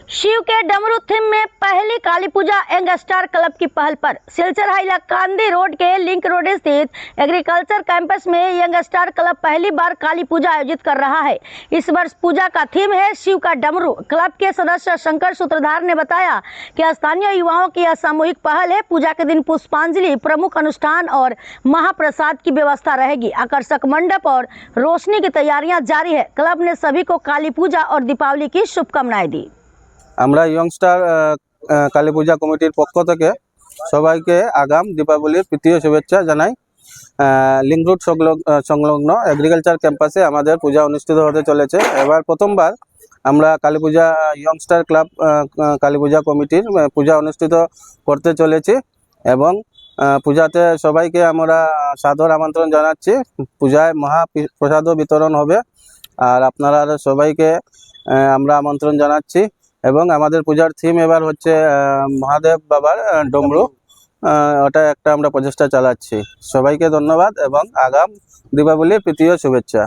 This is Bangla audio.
शिव के डमरू थीम में पहली काली पूजा यंग स्टार क्लब की पहल पर सिलचर हाइलाकांदी रोड के लिंक रोड स्थित एग्रीकल्चर कैंपस में यंग स्टार क्लब पहली बार काली पूजा आयोजित कर रहा है। इस वर्ष पूजा का थीम है शिव का डमरू। क्लब के सदस्य शंकर सूत्रधार ने बताया कि स्थानीय युवाओं की यह सामूहिक पहल है। पूजा के दिन पुष्पांजलि, प्रमुख अनुष्ठान और महाप्रसाद की व्यवस्था रहेगी। आकर्षक मंडप और रोशनी की तैयारियां जारी है। क्लब ने सभी को काली पूजा और दीपावली की शुभकामनाएं दी। আমরা ইয়ংস্টার কালী পূজা কমিটির পক্ষ থেকে সবাইকে আগাম দীপাবলির প্রীতীয় শুভেচ্ছা জানাই। লিংক রোড সংলগ্ন এগ্রিকালচার ক্যাম্পাসে আমাদের পূজা অনুষ্ঠিত হতে চলেছে। এবার প্রথমবার আমরা কালী পূজা ইয়ংস্টার ক্লাব কালী পূজা কমিটির পূজা অনুষ্ঠিত করতে চলেছি এবং পূজাতে সবাইকে আমরা সাদর আমন্ত্রণ জানাচ্ছি। পূজায় মহাপ্রসাদও বিতরণ হবে আর আপনারা সবাইকে আমরা আমন্ত্রণ জানাচ্ছি। এবং আমাদের পূজার থিম এবার হচ্ছে মহাদেব বাবার ডমরু। ওটা একটা আমরা প্রচেষ্টা চালাচ্ছি। সবাইকে ধন্যবাদ এবং আগাম দীপাবলির প্রীতীয় শুভেচ্ছা।